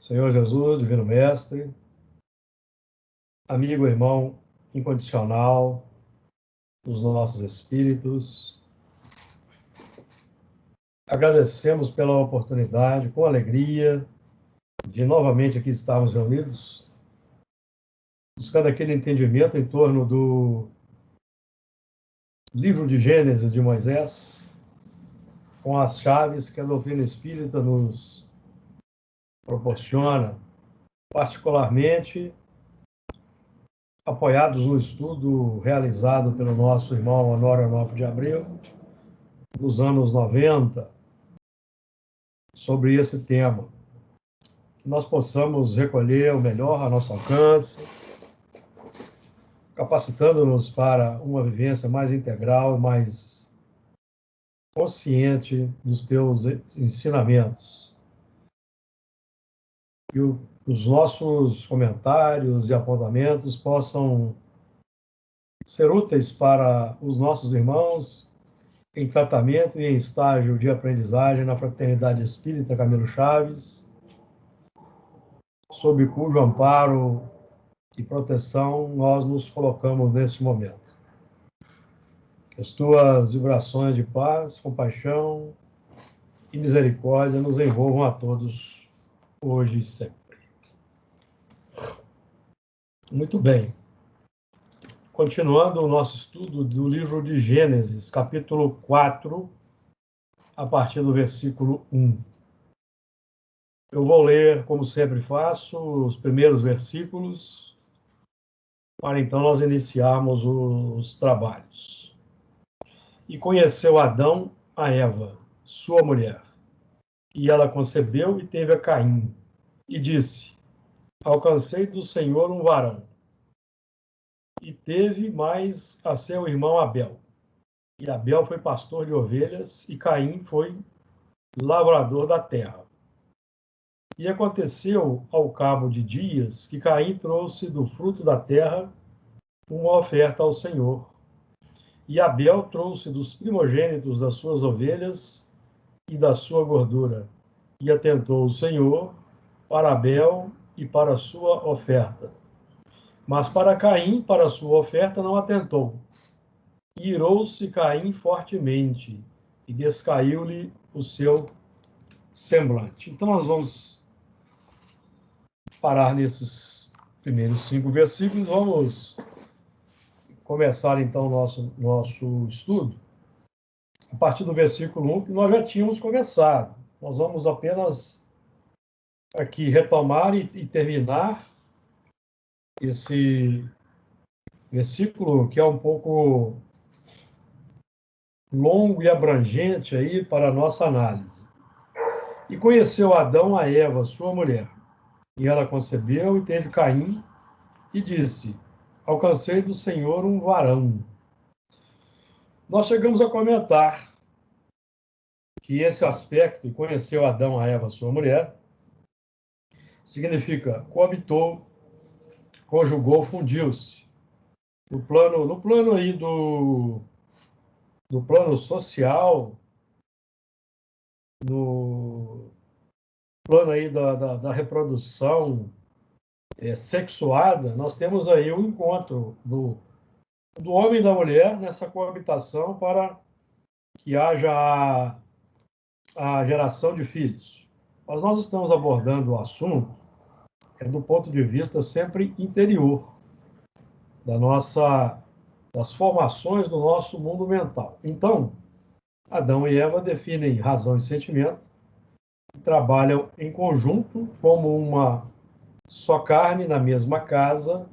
Senhor Jesus, Divino Mestre, amigo, irmão incondicional dos nossos espíritos, agradecemos pela oportunidade, com alegria, de novamente aqui estarmos reunidos, buscando aquele entendimento em torno do livro de Gênesis de Moisés, com as chaves que a doutrina espírita nos proporciona, particularmente apoiados no estudo realizado pelo nosso irmão Honório Onofre de Abreu, nos anos 90, sobre esse tema. Que nós possamos recolher o melhor a nosso alcance, capacitando-nos para uma vivência mais integral, mais consciente dos teus ensinamentos. E os nossos comentários e apontamentos possam ser úteis para os nossos irmãos em tratamento e em estágio de aprendizagem na Fraternidade Espírita Camilo Chaves, sob cujo amparo e proteção nós nos colocamos neste momento. Que as tuas vibrações de paz, compaixão e misericórdia nos envolvam a todos, hoje e sempre. Muito bem. Continuando o nosso estudo do livro de Gênesis, capítulo 4, a partir do versículo 1. Eu vou ler, como sempre faço, os primeiros versículos, para então nós iniciarmos os trabalhos. E conheceu Adão a Eva, sua mulher, e ela concebeu e teve a Caim, e disse: alcancei do Senhor um varão. E teve mais a seu irmão Abel. E Abel foi pastor de ovelhas, e Caim foi lavrador da terra. E aconteceu, ao cabo de dias, que Caim trouxe do fruto da terra uma oferta ao Senhor. E Abel trouxe dos primogênitos das suas ovelhas e da sua gordura. E atentou o Senhor para Abel e para a sua oferta. Mas para Caim, para a sua oferta, não atentou. E irou-se Caim fortemente, e descaiu-lhe o seu semblante. Então nós vamos parar nesses primeiros 5 versículos. Vamos começar então o nosso estudo a partir do versículo 1, que nós já tínhamos começado. Nós vamos apenas aqui retomar e terminar esse versículo, que é um pouco longo e abrangente aí para a nossa análise. E conheceu Adão a Eva, sua mulher, e ela concebeu e teve Caim, e disse: alcancei do Senhor um varão. Nós chegamos a comentar que esse aspecto, e conheceu Adão a Eva, sua mulher, significa coabitou, conjugou, fundiu-se. No plano aí do plano social, no plano aí da reprodução sexuada, nós temos aí o encontro do homem e da mulher nessa coabitação para que haja a geração de filhos. Mas nós estamos abordando o assunto do ponto de vista sempre interior das formações do nosso mundo mental. Então, Adão e Eva definem razão e sentimento, trabalham em conjunto como uma só carne na mesma casa,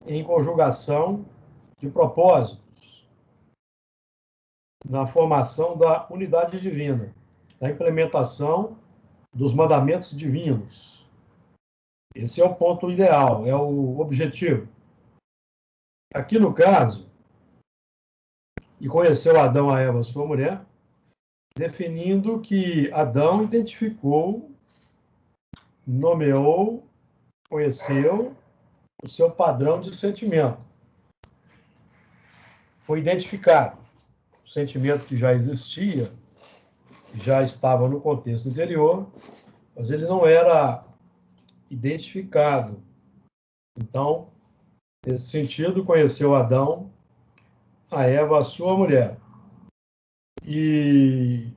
em conjugação de propósitos, na formação da unidade divina, da implementação dos mandamentos divinos. Esse é o ponto ideal, é o objetivo. Aqui no caso, e conheceu Adão a Eva, sua mulher, definindo que Adão identificou, nomeou, conheceu o seu padrão de sentimento. Foi identificado o sentimento que já existia, já estava no contexto interior, mas ele não era identificado. Então, nesse sentido, conheceu Adão, a Eva, a sua mulher. E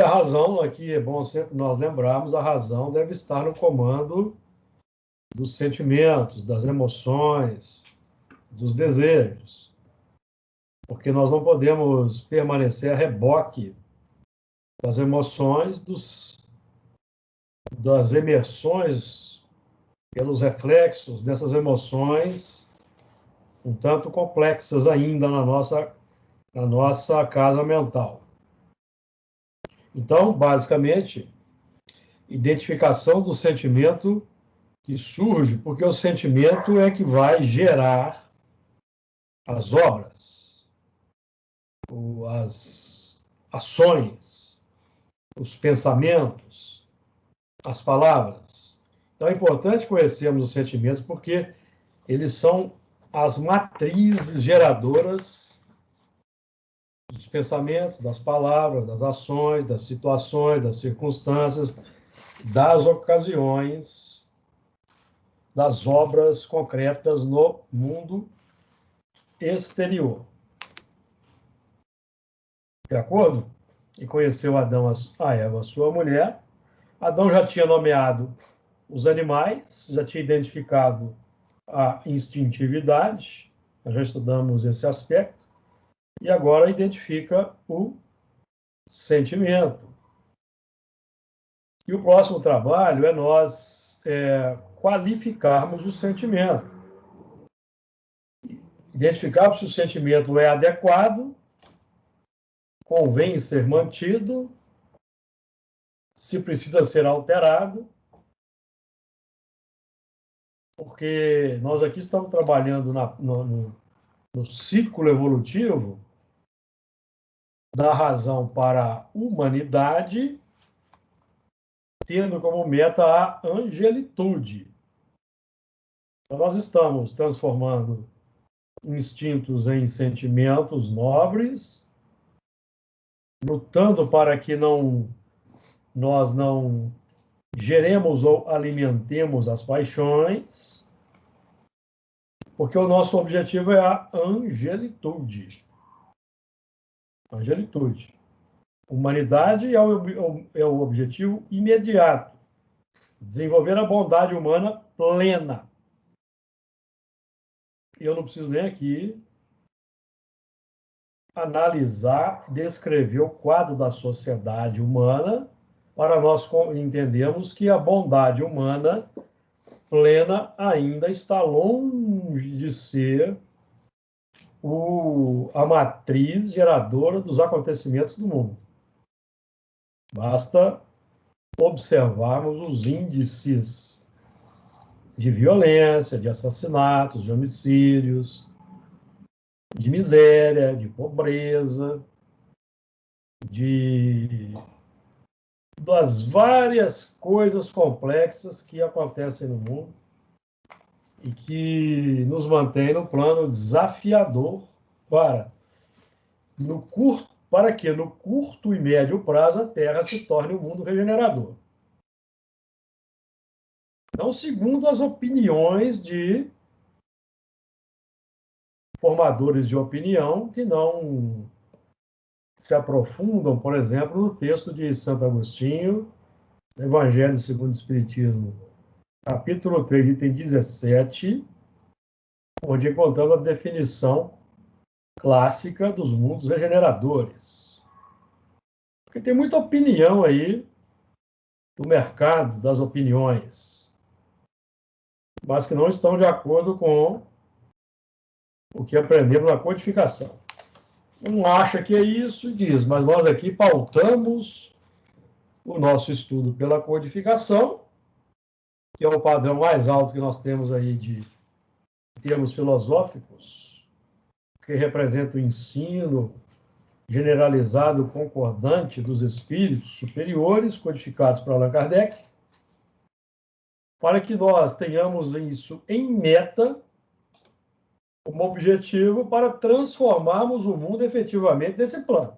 a razão, aqui é bom sempre nós lembrarmos, a razão deve estar no comando dos sentimentos, das emoções, dos desejos. Porque nós não podemos permanecer a reboque das emoções, das imersões pelos reflexos dessas emoções um tanto complexas ainda na nossa casa mental. Então, basicamente, identificação do sentimento que surge, porque o sentimento é que vai gerar as obras, as ações, os pensamentos, as palavras. Então, é importante conhecermos os sentimentos, porque eles são as matrizes geradoras dos pensamentos, das palavras, das ações, das situações, das circunstâncias, das ocasiões, das obras concretas no mundo exterior. De acordo? E conheceu Adão, a Eva, sua mulher. Adão já tinha nomeado os animais, já tinha identificado a instintividade, nós já estudamos esse aspecto, e agora identifica o sentimento. E o próximo trabalho é nós qualificarmos o sentimento. Identificarmos se o sentimento é adequado, convém ser mantido, se precisa ser alterado, porque nós aqui estamos trabalhando no ciclo evolutivo da razão para a humanidade, tendo como meta a angelitude. Então, nós estamos transformando instintos em sentimentos nobres, lutando para que nós não geremos ou alimentemos as paixões, porque o nosso objetivo é a angelitude. Angelitude. Humanidade é o objetivo imediato. Desenvolver a bondade humana plena. Eu não preciso nem aqui analisar, descrever o quadro da sociedade humana para nós entendermos que a bondade humana plena ainda está longe de ser a matriz geradora dos acontecimentos do mundo. Basta observarmos os índices de violência, de assassinatos, de homicídios, de miséria, de pobreza, das várias coisas complexas que acontecem no mundo e que nos mantém no plano desafiador para que no curto e médio prazo a Terra se torne um mundo regenerador. Não segundo as opiniões de formadores de opinião que não se aprofundam, por exemplo, no texto de Santo Agostinho, Evangelho segundo o Espiritismo, capítulo 3, item 17, onde encontramos a definição clássica dos mundos regeneradores. Porque tem muita opinião aí do mercado das opiniões, mas que não estão de acordo com o que aprendemos na codificação. Um acha que é isso e diz, mas nós aqui pautamos o nosso estudo pela codificação, que é o padrão mais alto que nós temos aí de termos filosóficos, que representa o ensino generalizado concordante dos espíritos superiores, codificados por Allan Kardec, para que nós tenhamos isso em meta, como objetivo para transformarmos o mundo efetivamente nesse plano.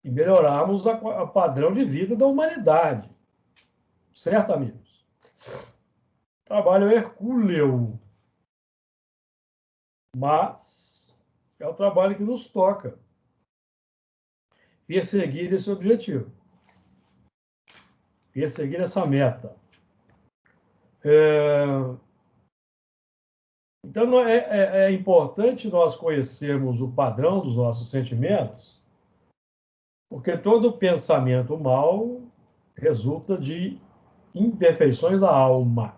E melhorarmos o padrão de vida da humanidade. Certo, amigos? Trabalho hercúleo, mas é o trabalho que nos toca perseguir esse objetivo, perseguir essa meta. Então, é importante nós conhecermos o padrão dos nossos sentimentos, porque todo pensamento mau resulta de imperfeições da alma.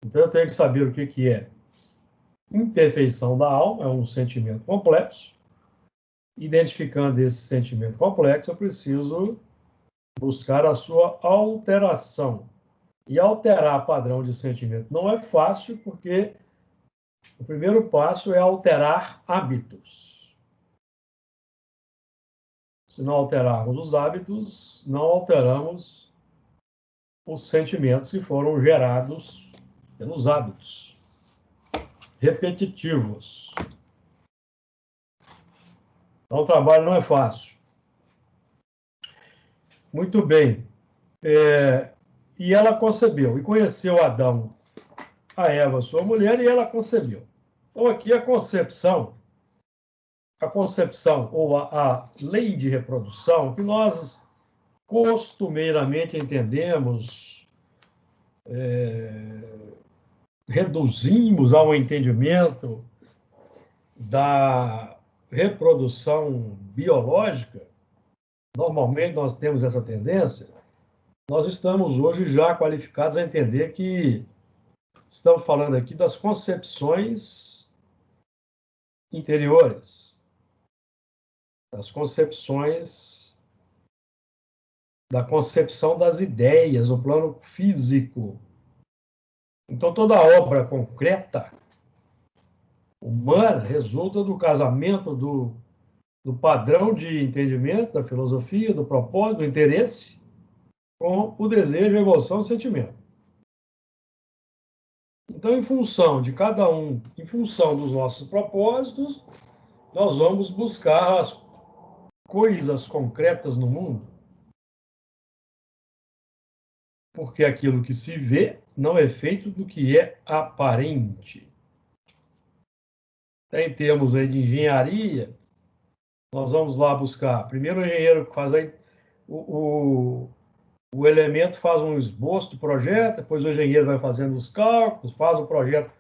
Então, eu tenho que saber o que é imperfeição da alma, é um sentimento complexo. Identificando esse sentimento complexo, eu preciso buscar a sua alteração. E alterar padrão de sentimento não é fácil, porque o primeiro passo é alterar hábitos. Se não alterarmos os hábitos, não alteramos os sentimentos que foram gerados pelos hábitos repetitivos. Então, o trabalho não é fácil. Muito bem. E ela concebeu, e conheceu Adão, a Eva, sua mulher, e ela concebeu. Então, aqui a concepção ou a lei de reprodução, que nós costumeiramente entendemos, reduzimos ao entendimento da reprodução biológica, normalmente nós temos essa tendência, nós estamos hoje já qualificados a entender que estamos falando aqui das concepções interiores, das concepções, da concepção das ideias, no plano físico. Então, toda obra concreta, humana, resulta do casamento do padrão de entendimento, da filosofia, do propósito, do interesse, com o desejo, a emoção e o sentimento. Então, em função de cada um, em função dos nossos propósitos, nós vamos buscar as coisas concretas no mundo, porque aquilo que se vê não é feito do que é aparente. Em termos aí de engenharia, nós vamos lá buscar. Primeiro o engenheiro que faz aí, o elemento faz um esboço do projeto, depois o engenheiro vai fazendo os cálculos, faz o projeto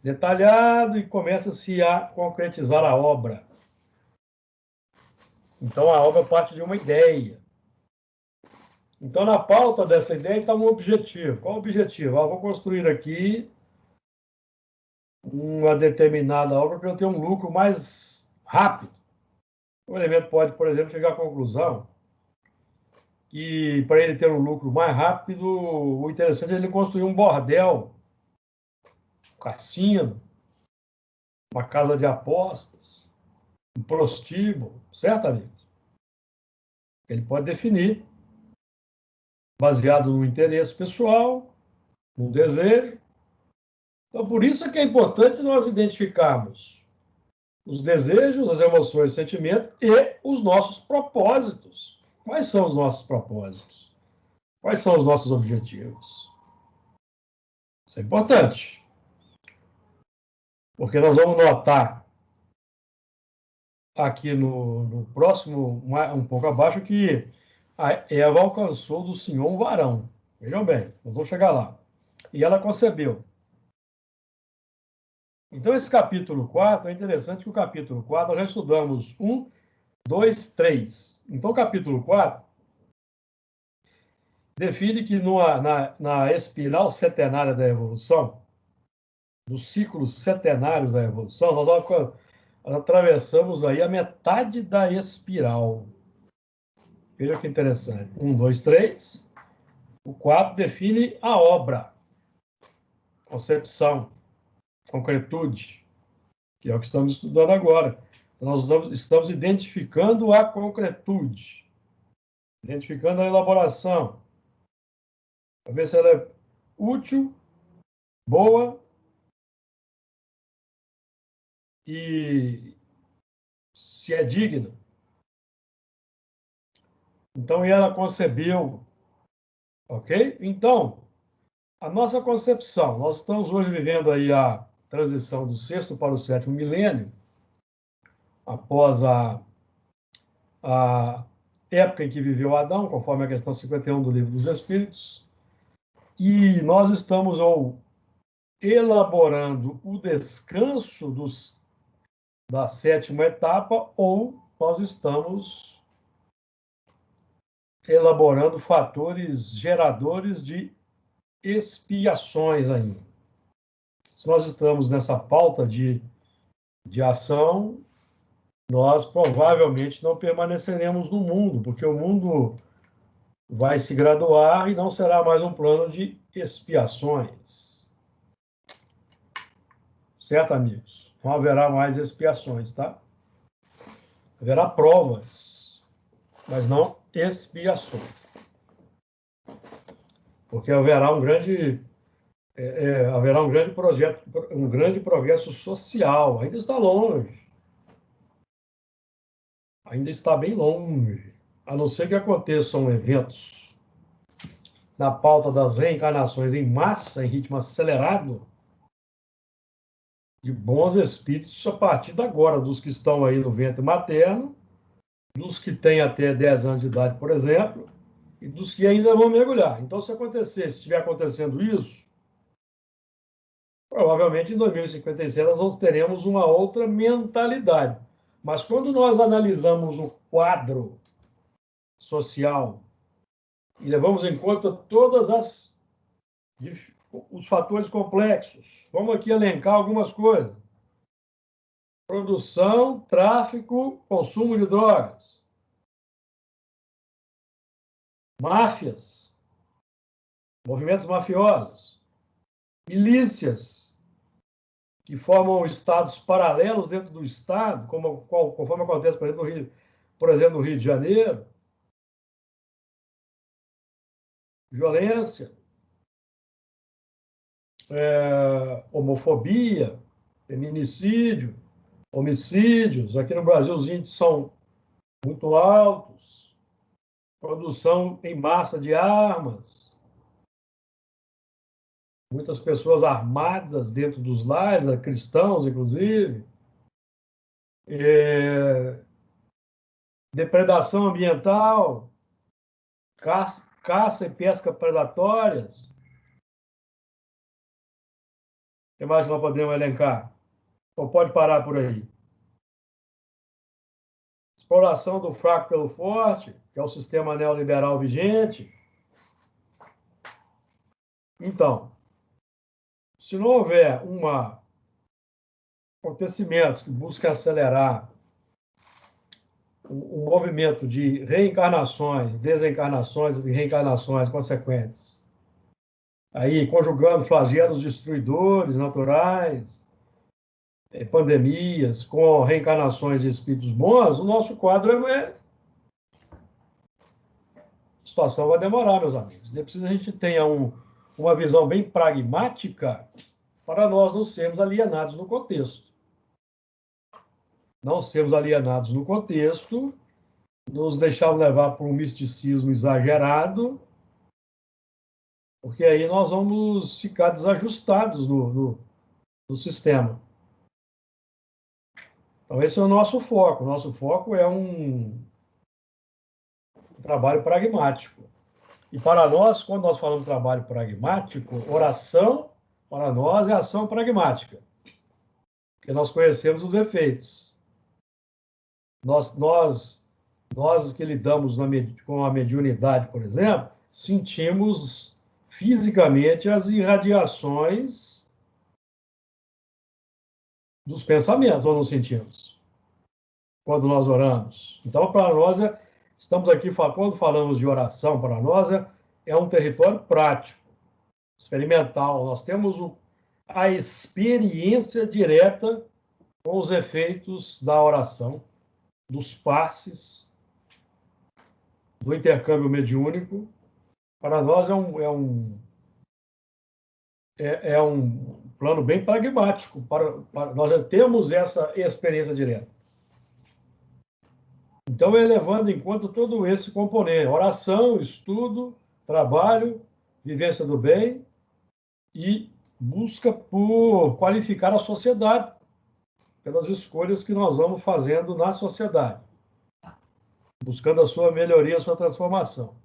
detalhado e começa-se a concretizar a obra. Então, a obra parte de uma ideia. Então, na pauta dessa ideia está um objetivo. Qual o objetivo? Vou construir aqui uma determinada obra para eu ter um lucro mais rápido. O elemento pode, por exemplo, chegar à conclusão que, para ele ter um lucro mais rápido, o interessante é ele construir um bordel, um cassino, uma casa de apostas, um prostíbulo, certo, amigos? Ele pode definir, baseado no interesse pessoal, no desejo. Então, por isso que é importante nós identificarmos os desejos, as emoções, os sentimentos e os nossos propósitos. Quais são os nossos propósitos? Quais são os nossos objetivos? Isso é importante, porque nós vamos notar aqui no próximo, um pouco abaixo, que a Eva alcançou do Senhor um varão. Vejam bem, nós vamos chegar lá. E ela concebeu. Então, esse capítulo 4, é interessante que o capítulo 4, nós já estudamos 1, 2, 3. Então, o capítulo 4 define que na espiral setenária da evolução, dos ciclos setenários da evolução, nós atravessamos aí a metade da espiral. Veja que interessante. 1, 2, 3. O 4 define a obra, concepção, concretude, que é o que estamos estudando agora. Nós estamos identificando a concretude, identificando a elaboração, para ver se ela é útil, boa e se é digna. Então, ela concebeu, ok? Então, a nossa concepção, nós estamos hoje vivendo aí a transição do sexto para o sétimo milênio, após a época em que viveu Adão, conforme a questão 51 do Livro dos Espíritos, e nós estamos ou elaborando o descanso da sétima etapa, ou nós estamos elaborando fatores geradores de expiações ainda. Se nós estamos nessa pauta de ação, nós provavelmente não permaneceremos no mundo, porque o mundo vai se graduar e não será mais um plano de expiações. Certo, amigos? Não haverá mais expiações, tá? Haverá provas, mas não expiações. Porque haverá um grande projeto, um grande progresso social. Ainda está longe. Ainda está bem longe. A não ser que aconteçam eventos na pauta das reencarnações em massa, em ritmo acelerado, de bons espíritos a partir de agora, dos que estão aí no ventre materno, dos que têm até 10 anos de idade, por exemplo, e dos que ainda vão mergulhar. Então, se estiver acontecendo isso, provavelmente em 2057 nós teremos uma outra mentalidade. Mas quando nós analisamos o quadro social e levamos em conta os fatores complexos, vamos aqui elencar algumas coisas: produção, tráfico, consumo de drogas, máfias, movimentos mafiosos, milícias que formam estados paralelos dentro do estado, conforme acontece, por exemplo, no Rio de Janeiro, violência, homofobia, feminicídio, homicídios. Aqui no Brasil os índices são muito altos, produção em massa de armas, muitas pessoas armadas dentro dos lares, cristãos, inclusive, depredação ambiental, caça e pesca predatórias. O que mais nós podemos elencar? Ou pode parar por aí? Exploração do fraco pelo forte, que é o sistema neoliberal vigente. Então, se não houver acontecimentos que busquem acelerar um movimento de reencarnações, desencarnações e reencarnações consequentes, aí conjugando flagelos destruidores naturais, pandemias, com reencarnações de espíritos bons, o nosso quadro a situação vai demorar, meus amigos. É preciso que a gente tenha uma visão bem pragmática para nós não sermos alienados no contexto. Não sermos alienados no contexto, nos deixar levar por um misticismo exagerado, porque aí nós vamos ficar desajustados no sistema. Então, esse é o nosso foco. O nosso foco é um trabalho pragmático. E para nós, quando nós falamos trabalho pragmático, oração, para nós, é ação pragmática. Porque nós conhecemos os efeitos. Nós que lidamos com a mediunidade, por exemplo, sentimos fisicamente as irradiações dos pensamentos, ou não sentimos? Quando nós oramos. Então, para nós, estamos aqui, quando falamos de oração, para nós é um território prático, experimental. Nós temos a experiência direta com os efeitos da oração, dos passes, do intercâmbio mediúnico. Para nós é um plano bem pragmático. Nós já temos essa experiência direta. Então, é levando em conta todo esse componente: oração, estudo, trabalho, vivência do bem e busca por qualificar a sociedade pelas escolhas que nós vamos fazendo na sociedade, buscando a sua melhoria, a sua transformação.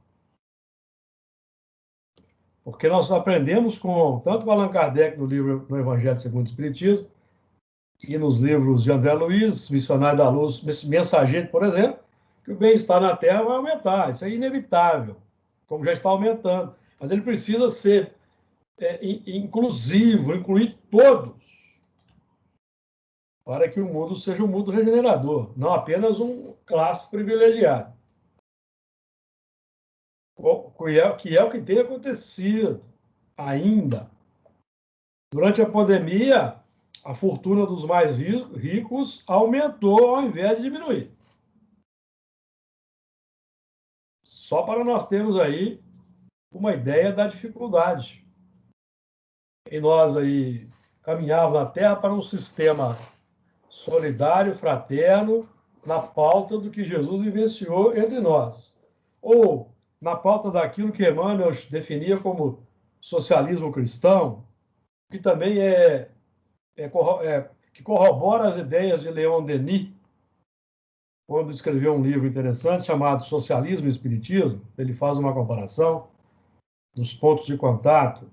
Porque nós aprendemos tanto com Allan Kardec no livro No Evangelho segundo o Espiritismo e nos livros de André Luiz, Missionário da Luz, Mensageiro, por exemplo, que o bem-estar na Terra vai aumentar. Isso é inevitável, como já está aumentando. Mas ele precisa ser inclusivo, incluir todos, para que o mundo seja um mundo regenerador, não apenas um classe privilegiada. Que é o que tem acontecido ainda. Durante a pandemia, a fortuna dos mais ricos aumentou ao invés de diminuir. Só para nós termos aí uma ideia da dificuldade. E nós aí caminhávamos na Terra para um sistema solidário, fraterno, na pauta do que Jesus vivenciou entre nós. Ou na pauta daquilo que Emmanuel definia como socialismo cristão, que também que corrobora as ideias de Leon Denis, quando escreveu um livro interessante chamado Socialismo e Espiritismo. Ele faz uma comparação dos pontos de contato.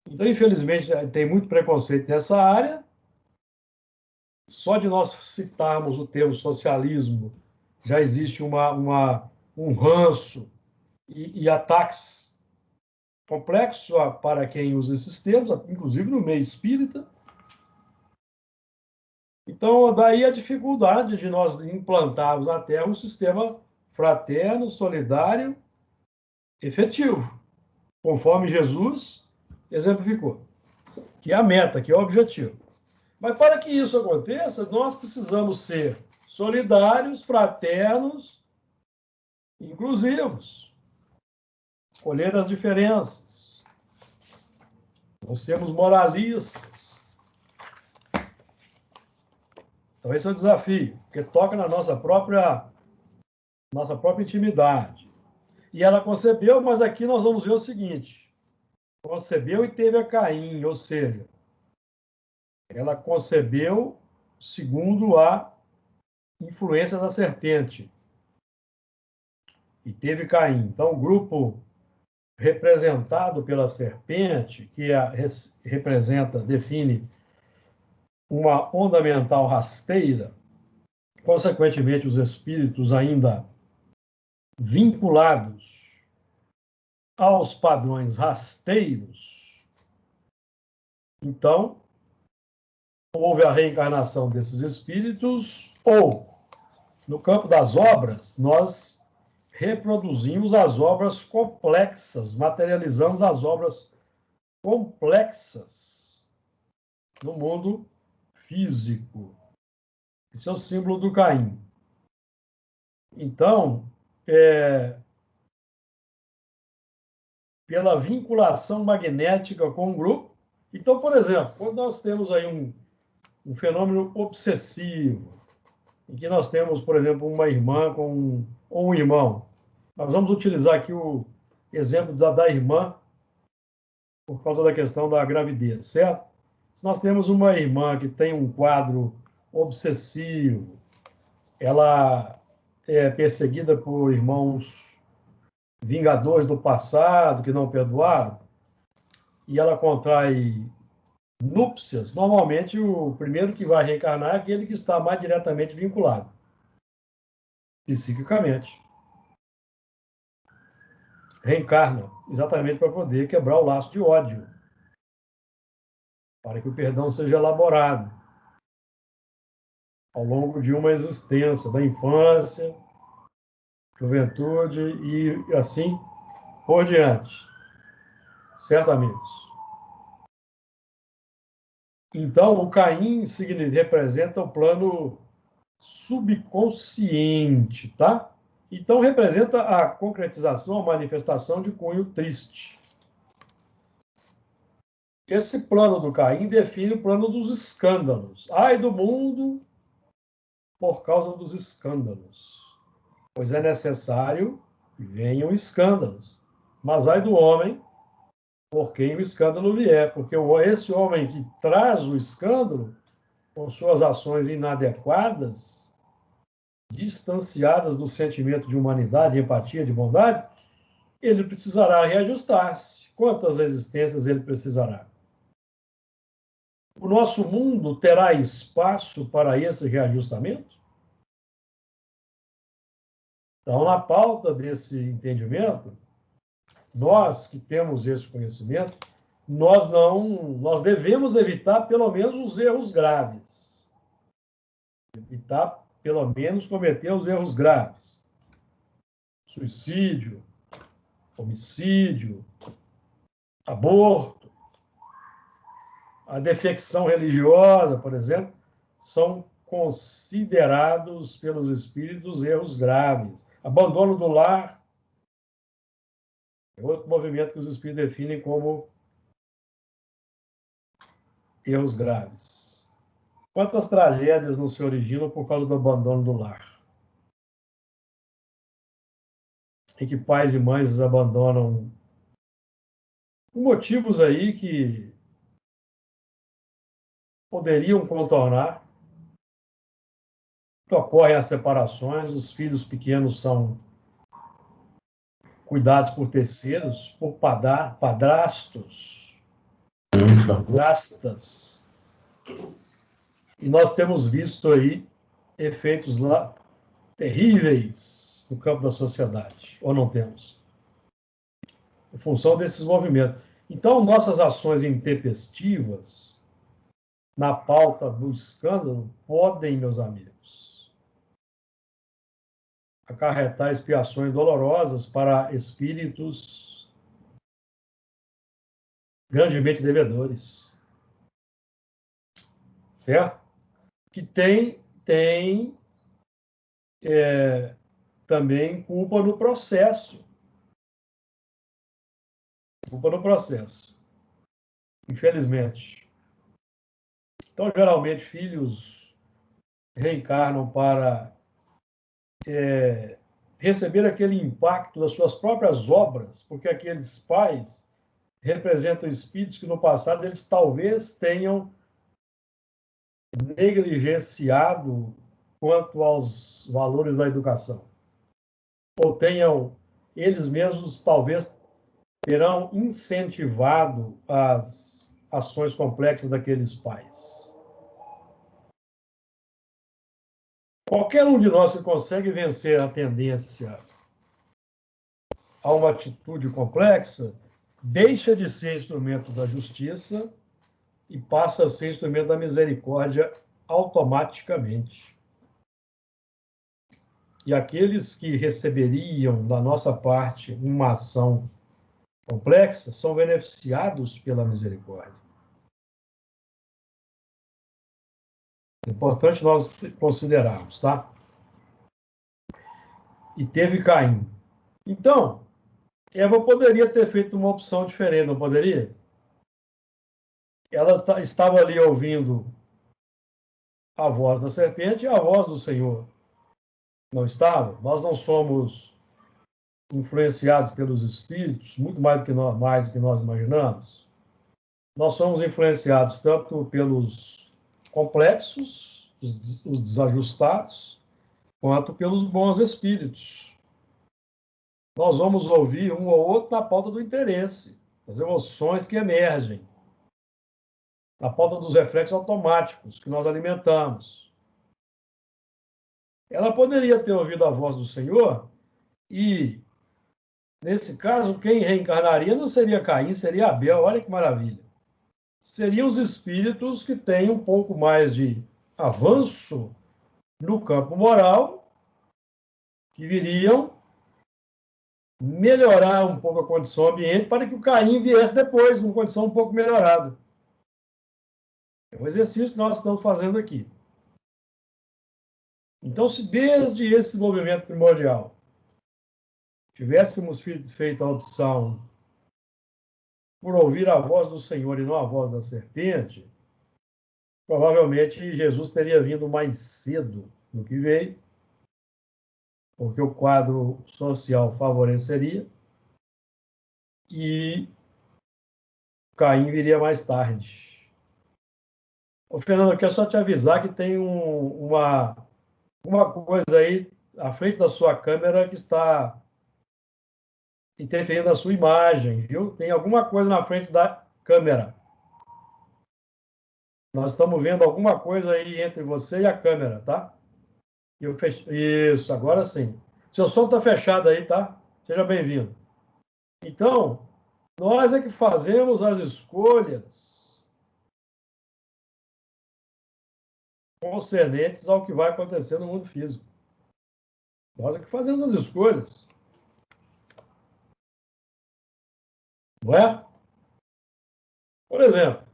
Então, infelizmente, tem muito preconceito nessa área. Só de nós citarmos o termo socialismo, já existe um ranço e ataques complexos para quem usa esses termos, inclusive no meio espírita. Então, daí a dificuldade de nós implantarmos na Terra um sistema fraterno, solidário, efetivo, conforme Jesus exemplificou, que é a meta, que é o objetivo. Mas para que isso aconteça, nós precisamos ser solidários, fraternos, inclusivos, colher as diferenças, não sermos moralistas. Então, esse é o desafio, porque toca na nossa própria intimidade. E ela concebeu, mas aqui nós vamos ver o seguinte: concebeu e teve a Caim, ou seja, ela concebeu segundo a influência da serpente e teve Caim. Então, o grupo representado pela serpente, que define uma onda mental rasteira, consequentemente, os espíritos ainda vinculados aos padrões rasteiros. Então, houve a reencarnação desses espíritos, ou, no campo das obras, nós reproduzimos as obras complexas, materializamos as obras complexas no mundo físico. Esse é o símbolo do Caim. Então, pela vinculação magnética com o grupo. Então, por exemplo, quando nós temos aí um fenômeno obsessivo, em que nós temos, por exemplo, uma irmã ou um irmão, nós vamos utilizar aqui o exemplo da irmã, por causa da questão da gravidez, certo? Se nós temos uma irmã que tem um quadro obsessivo, ela é perseguida por irmãos vingadores do passado que não perdoaram, e ela contrai núpcias, normalmente o primeiro que vai reencarnar é aquele que está mais diretamente vinculado, psiquicamente. Reencarna, exatamente para poder quebrar o laço de ódio, para que o perdão seja elaborado ao longo de uma existência, da infância, juventude e assim por diante. Certo, amigos? Então, o Caim representa o plano subconsciente, tá? Então, representa a concretização, a manifestação de cunho triste. Esse plano do Caim define o plano dos escândalos. Ai do mundo por causa dos escândalos. pois é necessário que venham escândalos. Mas ai do homem por quem o escândalo vier, porque esse homem que traz o escândalo, com suas ações inadequadas, distanciadas do sentimento de humanidade, de empatia, de bondade, ele precisará reajustar-se. Quantas existências ele precisará? O nosso mundo terá espaço para esse reajustamento? Então, na pauta desse entendimento, nós que temos esse conhecimento, nós devemos evitar pelo menos os erros graves. Evitar pelo menos cometer os erros graves. Suicídio, homicídio, aborto, a defecção religiosa, por exemplo, são considerados pelos espíritos erros graves. Abandono do lar é outro movimento que os espíritos definem como erros graves. Quantas tragédias não se originam por causa do abandono do lar? E que pais e mães abandonam por motivos aí que poderiam contornar. Ocorrem as separações, os filhos pequenos são cuidados por terceiros, por padrastos, padrastas. E nós temos visto aí efeitos lá terríveis no campo da sociedade, ou não temos? Em função desses movimentos. Então, nossas ações intempestivas na pauta do escândalo podem, meus amigos, acarretar expiações dolorosas para espíritos grandemente devedores. Certo? Que tem também culpa no processo. Culpa no processo. Infelizmente. Então, geralmente, filhos reencarnam para receber aquele impacto das suas próprias obras, porque aqueles pais representam espíritos que no passado eles talvez tenham negligenciado quanto aos valores da educação. Ou tenham, eles mesmos talvez terão incentivado as ações complexas daqueles pais. Qualquer um de nós que consegue vencer a tendência a uma atitude complexa, deixa de ser instrumento da justiça e passa a ser instrumento da misericórdia automaticamente. E aqueles que receberiam da nossa parte uma ação complexa são beneficiados pela misericórdia. É importante nós considerarmos, tá? E teve Caim. Então, Eva poderia ter feito uma opção diferente, não poderia? Ela estava ali ouvindo a voz da serpente e a voz do Senhor. Não estava? Nós não somos influenciados pelos espíritos, muito mais do que nós imaginamos. Nós somos influenciados tanto pelos complexos, os desajustados, quanto pelos bons espíritos. Nós vamos ouvir um ou outro na pauta do interesse, das emoções que emergem, na pauta dos reflexos automáticos que nós alimentamos. Ela poderia ter ouvido a voz do Senhor e, nesse caso, quem reencarnaria não seria Caim, seria Abel. Olha que maravilha. Seriam os espíritos que têm um pouco mais de avanço no campo moral, que viriam melhorar um pouco a condição ambiente para que o Caim viesse depois, com condição um pouco melhorada. É um exercício que nós estamos fazendo aqui. Então, se desde esse movimento primordial tivéssemos feito a opção por ouvir a voz do Senhor e não a voz da serpente, provavelmente Jesus teria vindo mais cedo do que veio, porque o quadro social favoreceria, e Caim viria mais tarde. Ô, Fernando, eu quero só te avisar que tem uma coisa aí à frente da sua câmera que está interferindo na sua imagem, viu? Tem alguma coisa na frente da câmera. Nós estamos vendo alguma coisa aí entre você e a câmera, tá? Isso, agora sim. Seu som está fechado aí, tá? Seja bem-vindo. Então, nós é que fazemos as escolhas concernentes ao que vai acontecer no mundo físico. Nós é que fazemos as escolhas. Não é? Por exemplo,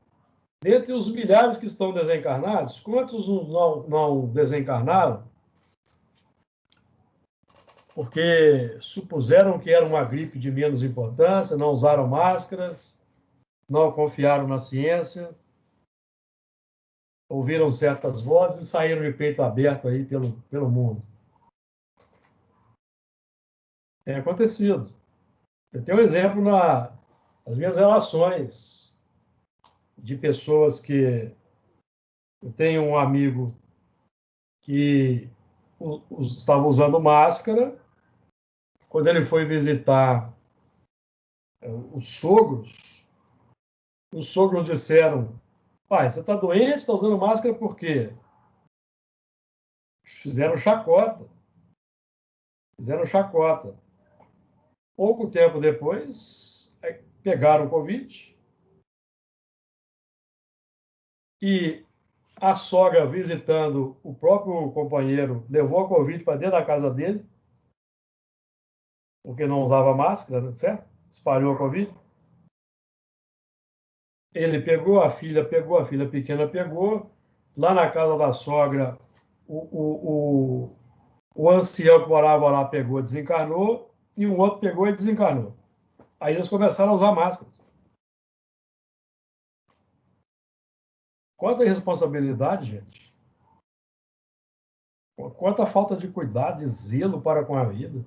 dentre os milhares que estão desencarnados, quantos não desencarnaram porque supuseram que era uma gripe de menos importância, não usaram máscaras, não confiaram na ciência, ouviram certas vozes e saíram de peito aberto aí pelo mundo. Tem acontecido. Eu tenho um exemplo nas minhas relações de pessoas que... Eu tenho um amigo que estava usando máscara. Quando ele foi visitar os sogros disseram: pai, você está doente, está usando máscara por quê? Fizeram chacota. Fizeram chacota. Pouco tempo depois, pegaram o Covid e a sogra, visitando o próprio companheiro, levou a Covid para dentro da casa dele, porque não usava máscara, certo? Espalhou a Covid. Ele pegou, a filha pequena pegou. Lá na casa da sogra, o ancião que morava lá pegou, desencarnou, e o outro pegou e desencarnou. Aí eles começaram a usar máscaras. Quanta irresponsabilidade, gente. Quanta falta de cuidado, de zelo para com a vida.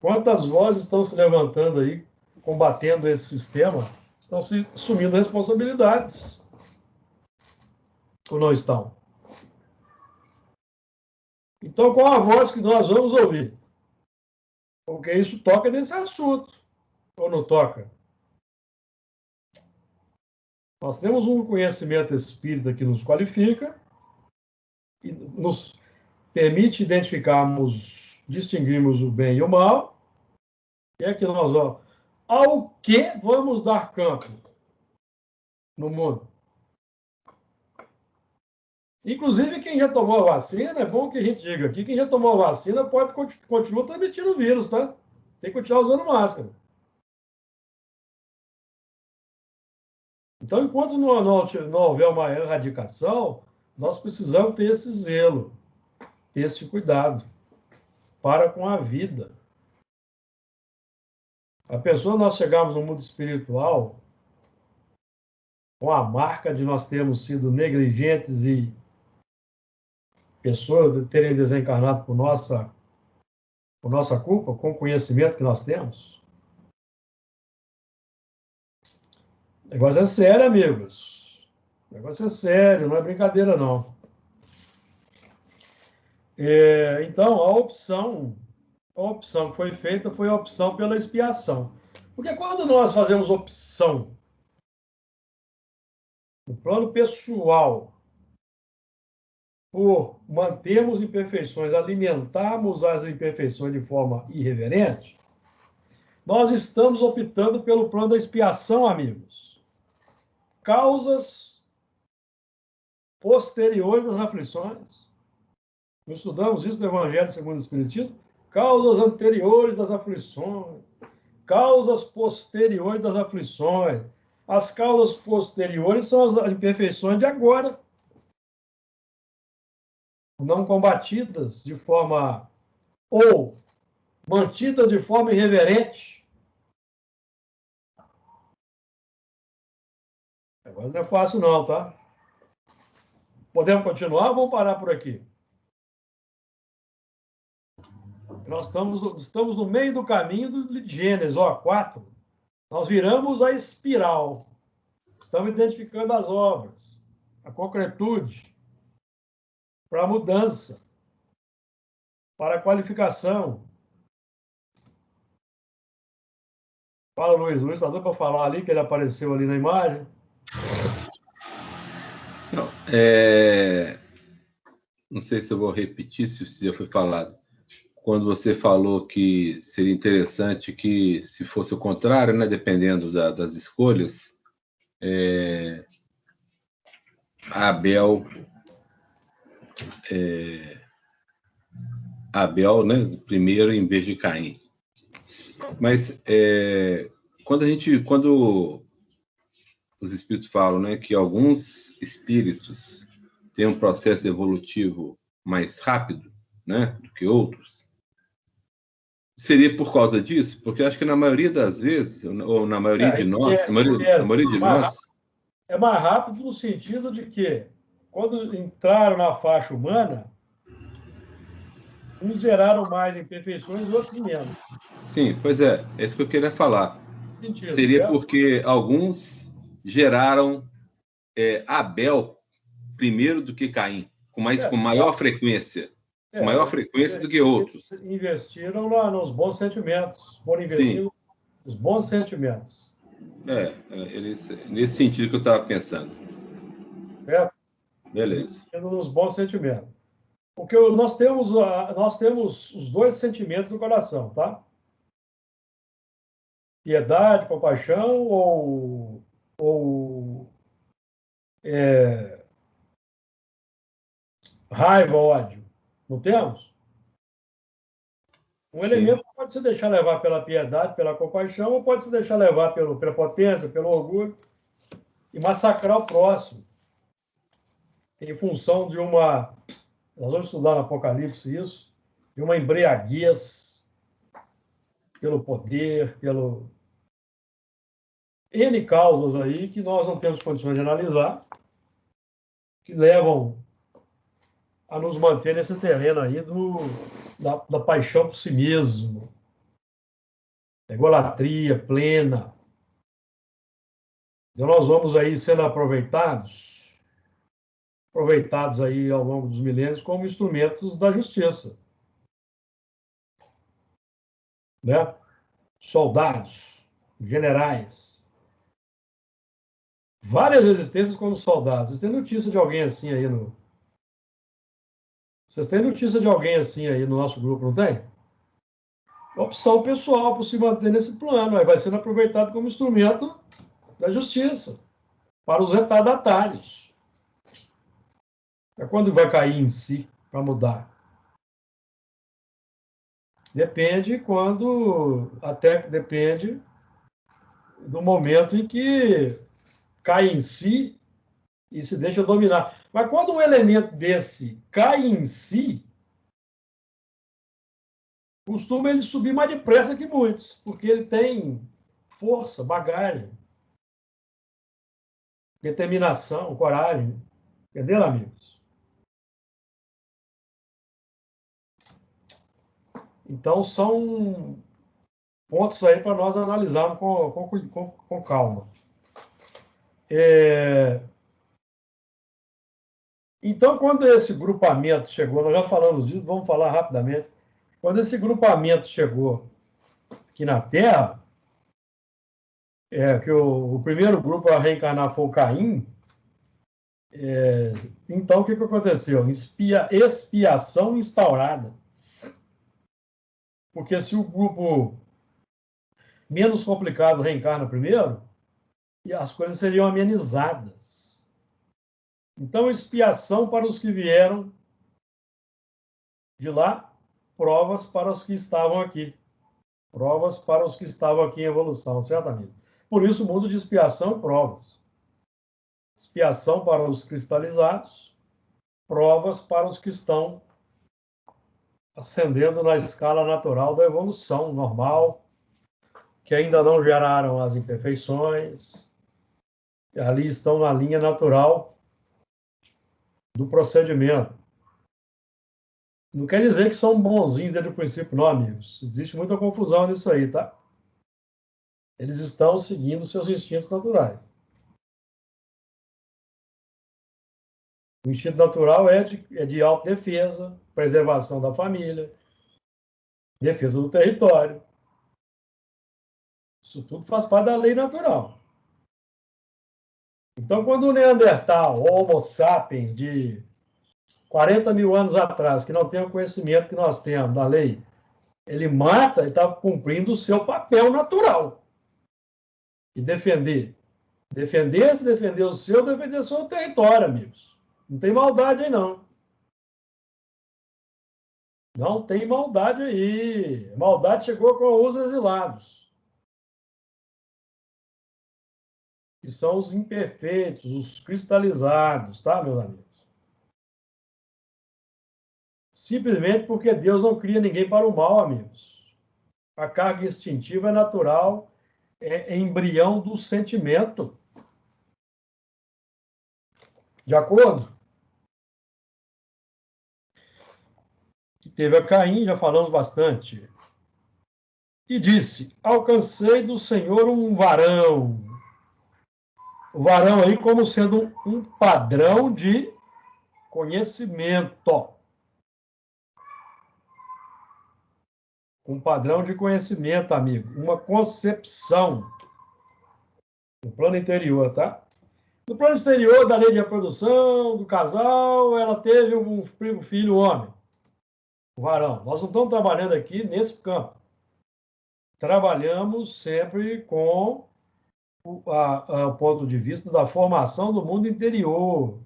Quantas vozes estão se levantando aí, combatendo esse sistema, estão se assumindo responsabilidades. Ou não estão? Então, qual a voz que nós vamos ouvir? Porque isso toca nesse assunto. Ou não toca? Nós temos um conhecimento espírita que nos qualifica e nos permite identificarmos, distinguirmos o bem e o mal. E é que nós vamos. Ao que vamos dar campo no mundo? Inclusive, quem já tomou a vacina, é bom que a gente diga aqui, quem já tomou a vacina continua transmitindo o vírus, tá? Tem que continuar usando máscara. Então, enquanto não houver uma erradicação, nós precisamos ter esse zelo, ter esse cuidado para com a vida. A pessoa, nós chegamos no mundo espiritual com a marca de nós termos sido negligentes e pessoas terem desencarnado por nossa culpa, com o conhecimento que nós temos. O negócio é sério, amigos. O negócio é sério, não é brincadeira, não. Então, a opção que foi feita foi a opção pela expiação. Porque quando nós fazemos opção no plano pessoal por mantermos imperfeições, alimentarmos as imperfeições de forma irreverente, nós estamos optando pelo plano da expiação, amigos. Causas posteriores das aflições. Nós estudamos isso no Evangelho segundo o Espiritismo. Causas anteriores das aflições. Causas posteriores das aflições. As causas posteriores são as imperfeições de agora, não combatidas de forma ou mantidas de forma irreverente. Agora não é fácil não, tá? Podemos continuar ou vamos parar por aqui? Nós estamos no meio do caminho do Gênesis, ó, 4. Nós viramos a espiral. Estamos identificando as obras, a concretude, para a mudança, para a qualificação. Fala, Luiz. Luiz está dando para falar ali, que ele apareceu ali na imagem. Não, não sei se eu vou repetir, se já foi falado. Quando você falou que seria interessante que, se fosse o contrário, né, dependendo das escolhas, Abel, né, primeiro em vez de Caim. Mas quando os espíritos falam, né, que alguns espíritos têm um processo evolutivo mais rápido, né, do que outros, seria por causa disso? Porque eu acho que na maioria das vezes, ou na maioria de nós, é mais rápido no sentido de que, quando entraram na faixa humana, uns geraram mais imperfeições, outros menos. Sim, pois é isso que eu queria falar. Sentido, seria certo? Porque alguns geraram Abel primeiro do que Caim, com maior frequência. Com maior frequência do que outros. Investiram nos bons sentimentos. Foram investindo nos bons sentimentos. Nesse sentido que eu estava pensando. Certo? Beleza. Nos bons sentimentos. Porque nós temos os dois sentimentos do coração, tá? Piedade, compaixão ou raiva, ódio. Não temos? Um elemento pode se deixar levar pela piedade, pela compaixão, ou pode se deixar levar pela prepotência, pelo orgulho, e massacrar o próximo. Em função de uma... Nós vamos estudar no Apocalipse isso, de uma embriaguez pelo poder, pelo... N causas aí que nós não temos condições de analisar, que levam a nos manter nesse terreno aí da paixão por si mesmo, egolatria plena. Então, nós vamos aí sendo aproveitados aí ao longo dos milênios como instrumentos da justiça. Né? Soldados, generais. Várias existências como soldados. Vocês têm notícia de alguém assim aí no... Vocês têm notícia de alguém assim aí no nosso grupo, não tem? Opção pessoal para se manter nesse plano. Aí vai sendo aproveitado como instrumento da justiça para os retardatários. É quando vai cair em si para mudar. Depende depende do momento em que cai em si e se deixa dominar. Mas quando um elemento desse cai em si, costuma ele subir mais depressa que muitos, porque ele tem força, bagagem, determinação, coragem. Entenderam, amigos? Então, são pontos aí para nós analisarmos com calma. Então, quando esse grupamento chegou, nós já falamos disso, vamos falar rapidamente. Quando esse grupamento chegou aqui na Terra, que o primeiro grupo a reencarnar foi o Caim, então o que aconteceu? Expiação instaurada. Porque se o grupo menos complicado reencarna primeiro, as coisas seriam amenizadas. Então, expiação para os que vieram de lá, provas para os que estavam aqui. Provas para os que estavam aqui em evolução, certo, amigo? Por isso, o mundo de expiação, provas. Expiação para os cristalizados, provas para os que estão ascendendo na escala natural da evolução normal, que ainda não geraram as imperfeições, ali estão na linha natural do procedimento. Não quer dizer que são bonzinhos desde o princípio, não, amigos. Existe muita confusão nisso aí, tá? Eles estão seguindo seus instintos naturais. O instinto natural é de autodefesa, preservação da família, defesa do território. Isso tudo faz parte da lei natural. Então, quando o Neandertal, ou Homo sapiens, de 40 mil anos atrás, que não tem o conhecimento que nós temos da lei, ele mata, ele está cumprindo o seu papel natural. E defender. Se defender o seu território, amigos. Não tem maldade aí, não. Não tem maldade aí. A maldade chegou com os exilados, que são os imperfeitos, os cristalizados, tá, meus amigos? Simplesmente porque Deus não cria ninguém para o mal, amigos. A carga instintiva é natural, é embrião do sentimento. De acordo? Que teve a Caim, já falamos bastante. E disse: alcancei do Senhor um varão. O varão aí como sendo um padrão de conhecimento. Um padrão de conhecimento, amigo. Uma concepção. No plano interior, tá? No plano exterior da lei de reprodução, do casal, ela teve um primo filho homem. O varão. Nós não estamos trabalhando aqui nesse campo. Trabalhamos sempre com o ponto de vista da formação do mundo interior,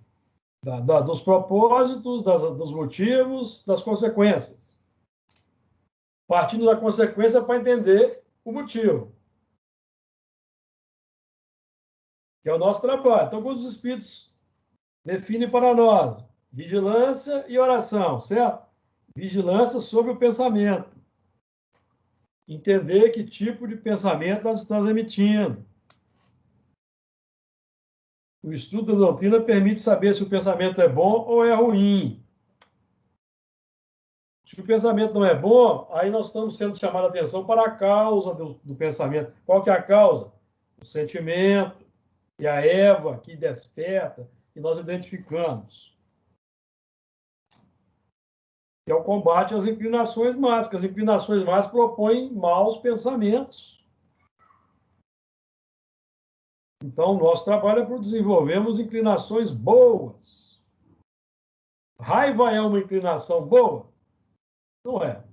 dos propósitos, dos motivos, das consequências. Partindo da consequência para entender o motivo, que é o nosso trabalho. Então, quando os espíritos definem para nós vigilância e oração, certo? Vigilância sobre o pensamento. Entender que tipo de pensamento nós estamos emitindo. O estudo da doutrina permite saber se o pensamento é bom ou é ruim. Se o pensamento não é bom, aí nós estamos sendo chamados a atenção para a causa do pensamento. Qual que é a causa? O sentimento e a Eva que desperta, e nós identificamos. Que é o combate às inclinações más, porque as inclinações más propõem maus pensamentos. Então, o nosso trabalho é para desenvolvermos inclinações boas. Raiva é uma inclinação boa? Não é.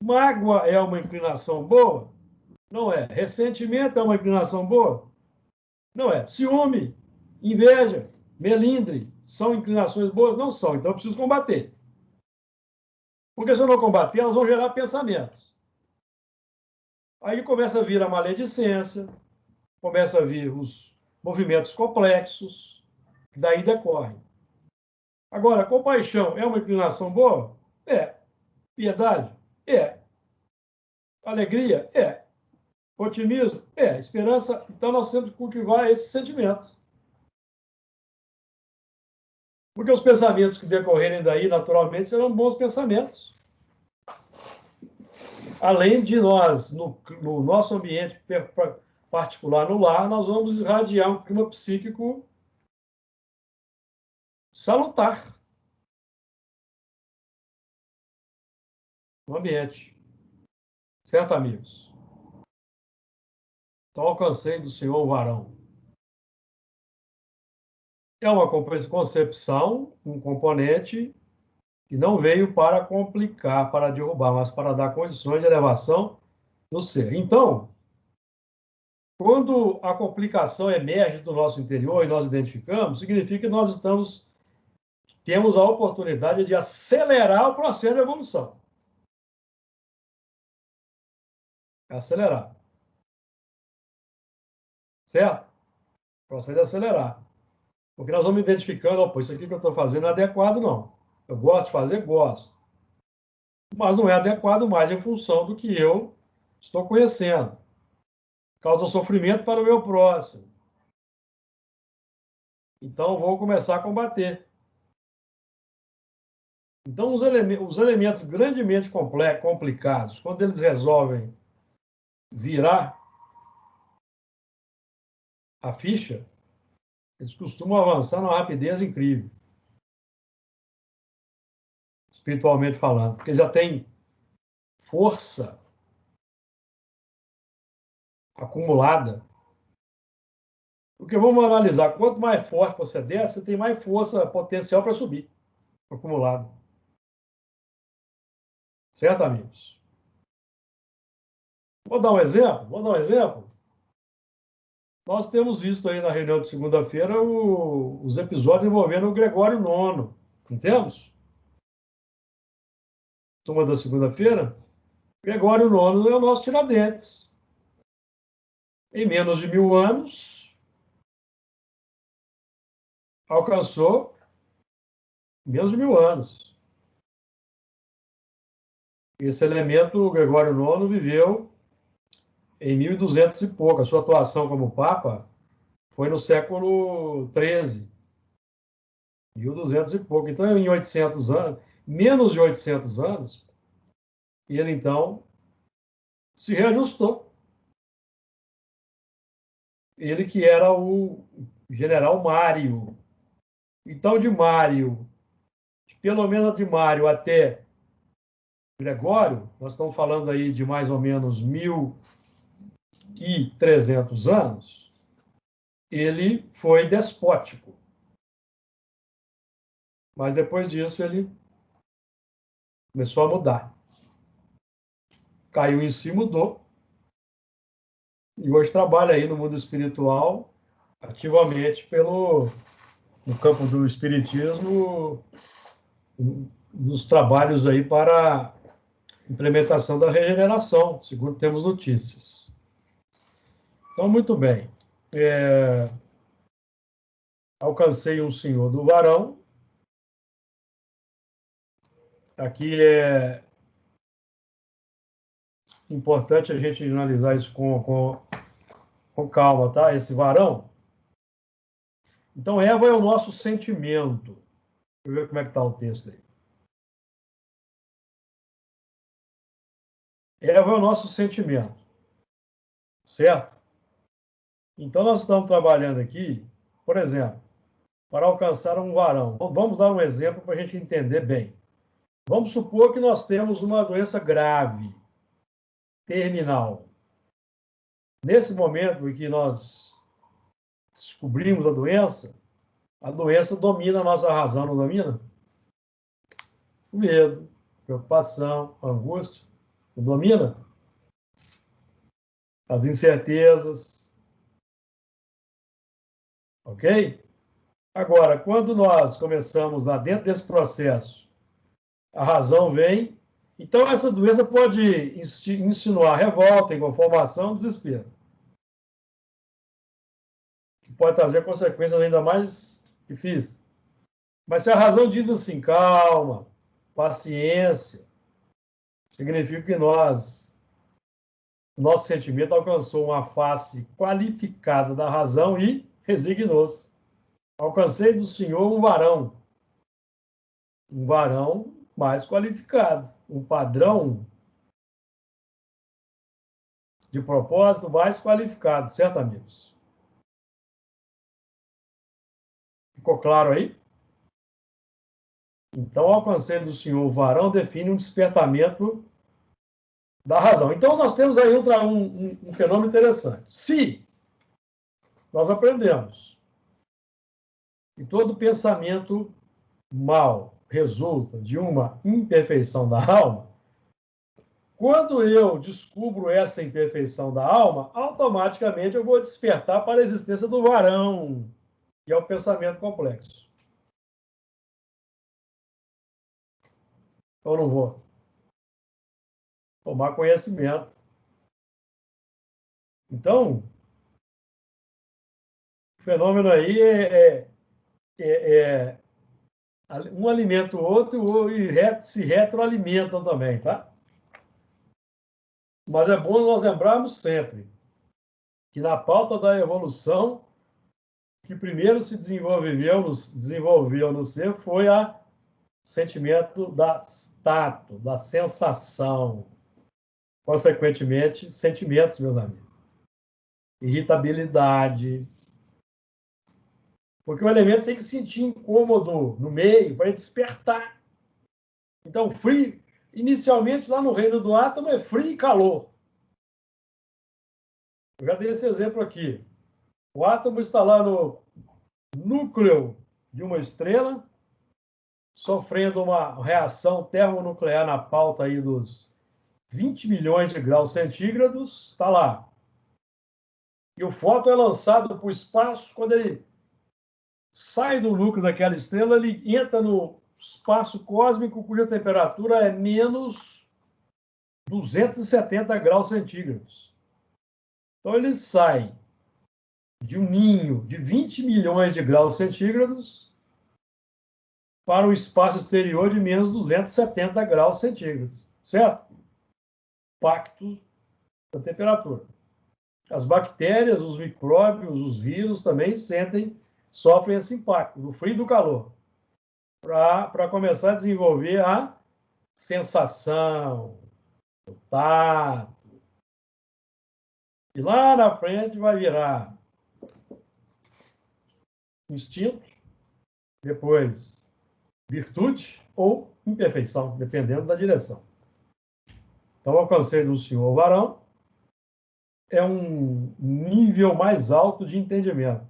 Mágoa é uma inclinação boa? Não é. Ressentimento é uma inclinação boa? Não é. Ciúme, inveja, melindre, são inclinações boas? Não são. Então, eu preciso combater. Porque se eu não combater, elas vão gerar pensamentos. Aí começa a vir a maledicência, começa a vir os movimentos complexos, que daí decorrem. Agora, compaixão é uma inclinação boa? É. Piedade? É. Alegria? É. Otimismo? É. Esperança? Então, nós temos que cultivar esses sentimentos. Porque os pensamentos que decorrerem daí, naturalmente, serão bons pensamentos. Além de nós, no nosso ambiente particular, no lar, nós vamos irradiar um clima psíquico salutar no ambiente. Certo, amigos? Então, alcancei do Senhor o varão. É uma concepção, um componente que não veio para complicar, para derrubar, mas para dar condições de elevação do ser. Então, quando a complicação emerge do nosso interior e nós identificamos, significa que nós temos a oportunidade de acelerar o processo de evolução. Acelerar. Certo? O processo de acelerar. Porque nós vamos identificando, oh, isso aqui que eu estou fazendo não é adequado, não. Eu gosto de fazer, gosto. Mas não é adequado mais em função do que eu estou conhecendo. Causa sofrimento para o meu próximo. Então, vou começar a combater. Então, os elementos grandemente complicados, quando eles resolvem virar a ficha, eles costumam avançar numa rapidez incrível, espiritualmente falando, porque já tem força acumulada. Porque vamos analisar, quanto mais forte você desce, você tem mais força potencial para subir, acumulado. Certo, amigos? Vou dar um exemplo? Nós temos visto aí na reunião de segunda-feira os episódios envolvendo o Gregório IX. Não temos? Turma da segunda-feira? Gregório IX é o nosso Tiradentes. Em menos de 1000 anos, alcançou menos de 1000 anos. Esse elemento, o Gregório IX viveu em 1200 e pouco. A sua atuação como Papa foi no século XIII, 1200 e pouco. Então, em 800 anos, menos de 800 anos, ele, então, se reajustou. Ele que era o general Mário. Então, de Mário, pelo menos de Mário até Gregório, nós estamos falando aí de mais ou menos 1300 anos, ele foi despótico. Mas depois disso ele começou a mudar. Caiu em si, mudou. E hoje trabalha aí no mundo espiritual, ativamente no campo do espiritismo, nos trabalhos aí para implementação da regeneração, segundo temos notícias. Então, muito bem. Alcancei um senhor do varão. Aqui é importante a gente analisar isso com calma, tá? Esse varão. Então, Eva é o nosso sentimento. Deixa eu ver como é que está o texto aí. Eva é o nosso sentimento. Certo? Então, nós estamos trabalhando aqui, por exemplo, para alcançar um varão. Vamos dar um exemplo para a gente entender bem. Vamos supor que nós temos uma doença grave, terminal. Nesse momento em que nós descobrimos a doença domina a nossa razão, não domina? O medo, preocupação, angústia, não domina? As incertezas. Ok? Agora, quando nós começamos lá dentro desse processo, a razão vem. Então, essa doença pode insinuar revolta, inconformação, desespero. Que pode trazer consequências ainda mais difíceis. Mas se a razão diz assim, calma, paciência, significa que nosso sentimento alcançou uma face qualificada da razão e resignou-se. Alcancei do Senhor um varão mais qualificado, um padrão de propósito mais qualificado, certo, amigos? Ficou claro aí? Então, alcancei do Senhor o varão define um despertamento da razão. Então, nós temos aí um fenômeno interessante. Se nós aprendemos que todo pensamento mal resulta de uma imperfeição da alma, quando eu descubro essa imperfeição da alma, automaticamente eu vou despertar para a existência do varão, que é o pensamento complexo. Eu não vou tomar conhecimento. Então, o fenômeno aí é um alimenta o outro e se retroalimentam também, tá? Mas é bom nós lembrarmos sempre que na pauta da evolução, que primeiro se desenvolveu no ser foi a sentimento da tato, da sensação. Consequentemente, sentimentos, meus amigos. Irritabilidade. Porque o elemento tem que sentir incômodo no meio para despertar. Então, frio, inicialmente lá no reino do átomo é frio e calor. Eu já dei esse exemplo aqui. O átomo está lá no núcleo de uma estrela, sofrendo uma reação termonuclear na pauta aí dos 20 milhões de graus centígrados, está lá. E o fóton é lançado para o espaço, quando ele sai do núcleo daquela estrela, ele entra no espaço cósmico, cuja temperatura é menos 270 graus centígrados. Então, ele sai de um ninho de 20 milhões de graus centígrados para o espaço exterior de menos 270 graus centígrados, certo? Impacto da temperatura. As bactérias, os micróbios, os vírus também sofrem esse impacto, do frio e do calor, para começar a desenvolver a sensação, o tato. E lá na frente vai virar instinto, depois virtude ou imperfeição, dependendo da direção. Então, o conselho do senhor varão é um nível mais alto de entendimento.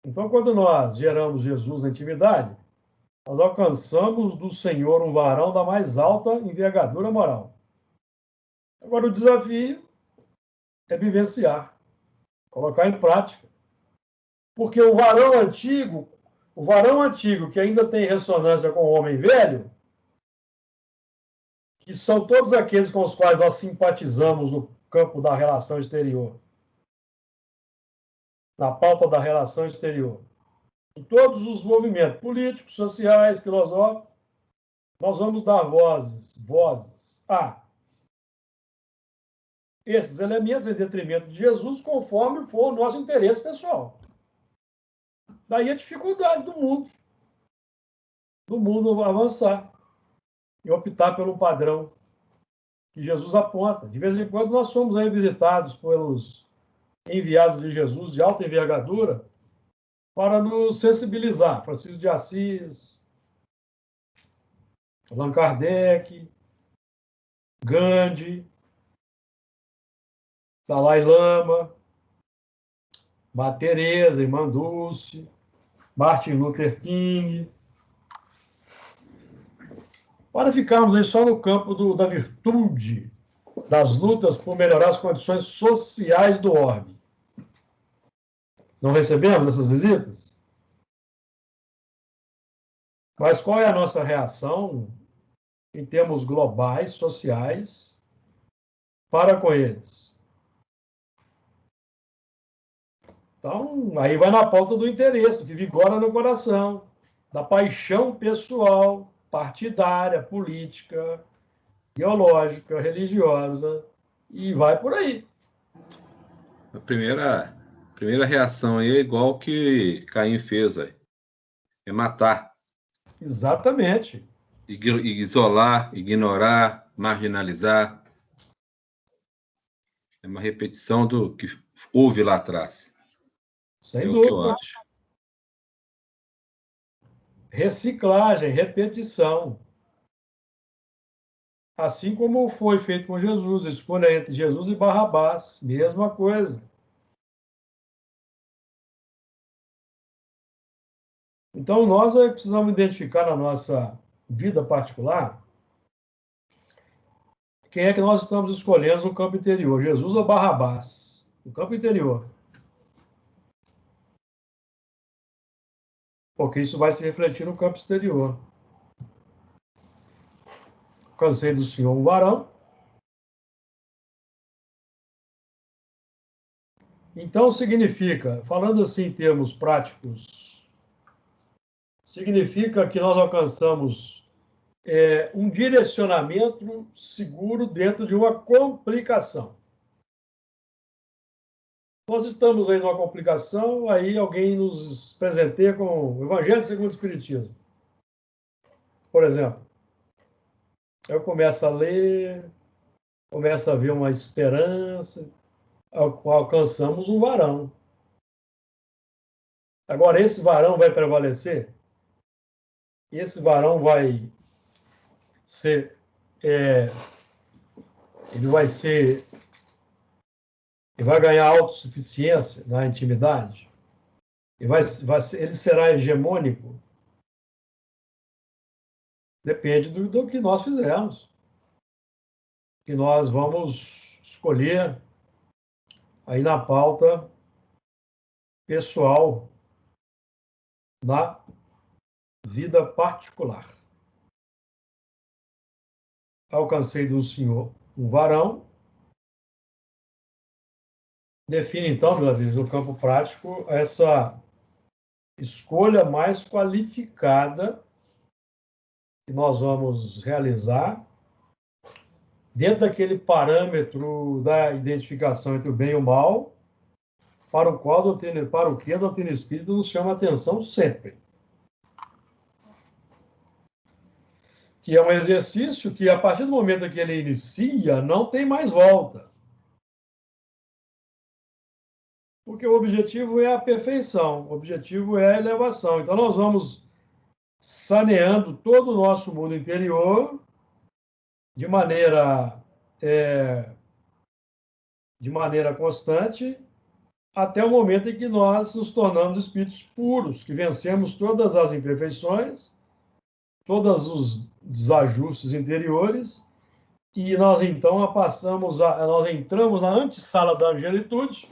Então, quando nós geramos Jesus na intimidade, nós alcançamos do Senhor um varão da mais alta envergadura moral. Agora, o desafio é vivenciar, colocar em prática. Porque o varão antigo que ainda tem ressonância com o homem velho, que são todos aqueles com os quais nós simpatizamos no campo da relação exterior, na pauta da relação exterior, em todos os movimentos políticos, sociais, filosóficos, nós vamos dar vozes a esses elementos em detrimento de Jesus, conforme for o nosso interesse pessoal. Daí a dificuldade do mundo avançar e optar pelo padrão que Jesus aponta. De vez em quando nós somos aí visitados pelos enviados de Jesus de alta envergadura para nos sensibilizar. Francisco de Assis, Allan Kardec, Gandhi, Dalai Lama, Madre Teresa, Irmã Dulce, Martin Luther King, para ficarmos aí só no campo da virtude, das lutas por melhorar as condições sociais do orbe. Não recebemos essas visitas? Mas qual é a nossa reação em termos globais, sociais, para com eles? Então, aí vai na pauta do interesse, que vigora no coração, da paixão pessoal, partidária, política, ideológica, religiosa, e vai por aí. A primeira reação aí é igual que Caim fez, véio. É matar. Exatamente. Isolar, ignorar, marginalizar. É uma repetição do que houve lá atrás. Sem dúvida. O que eu acho. Reciclagem, repetição. Assim como foi feito com Jesus, escolha entre Jesus e Barrabás, mesma coisa. Então, nós precisamos identificar na nossa vida particular quem é que nós estamos escolhendo no campo interior, Jesus ou Barrabás? No campo interior. Porque isso vai se refletir no campo exterior. Conselho do senhor um varão. Então, significa, falando assim em termos práticos, significa que nós alcançamos um direcionamento seguro dentro de uma complicação. Nós estamos aí numa complicação, aí alguém nos presenteia com o Evangelho segundo o Espiritismo. Por exemplo, eu começo a ler, começo a ver uma esperança, alcançamos um varão. Agora, esse varão vai prevalecer? Esse varão vai ser, ele vai ganhar autossuficiência na intimidade? Ele será hegemônico? Depende do que nós fizermos. Que nós vamos escolher aí na pauta pessoal, na vida particular. Alcancei do Senhor um varão. Define, então, meus amigos, no campo prático, essa escolha mais qualificada que nós vamos realizar dentro daquele parâmetro da identificação entre o bem e o mal, para o que a doutrina espírita nos chama a atenção sempre. Que é um exercício que, a partir do momento que ele inicia, não tem mais volta. Porque o objetivo é a perfeição, o objetivo é a elevação. Então, nós vamos saneando todo o nosso mundo interior de maneira constante, até o momento em que nós nos tornamos espíritos puros, que vencemos todas as imperfeições, todos os desajustes interiores, e nós então nós entramos na antessala da angelitude,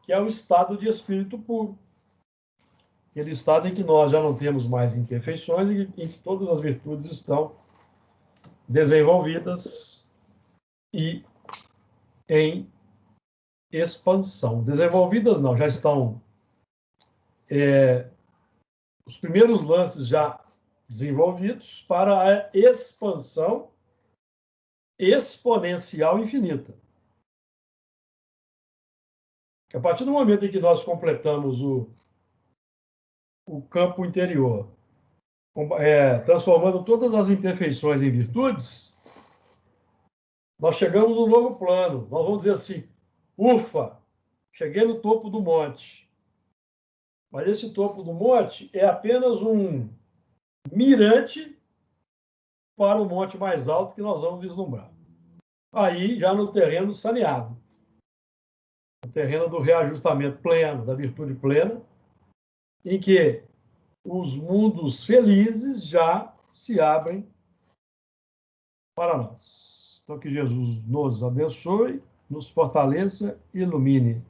que é o estado de espírito puro. Aquele estado em que nós já não temos mais imperfeições e em que todas as virtudes estão desenvolvidas e em expansão. Desenvolvidas não, já estão os primeiros lances já desenvolvidos para a expansão exponencial infinita. Que a partir do momento em que nós completamos o campo interior, transformando todas as imperfeições em virtudes, nós chegamos no novo plano. Nós vamos dizer assim, ufa, cheguei no topo do monte. Mas esse topo do monte é apenas um mirante para o monte mais alto que nós vamos vislumbrar. Aí, já no terreno saneado. No terreno do reajustamento pleno, da virtude plena, em que os mundos felizes já se abrem para nós. Então, que Jesus nos abençoe, nos fortaleça e ilumine.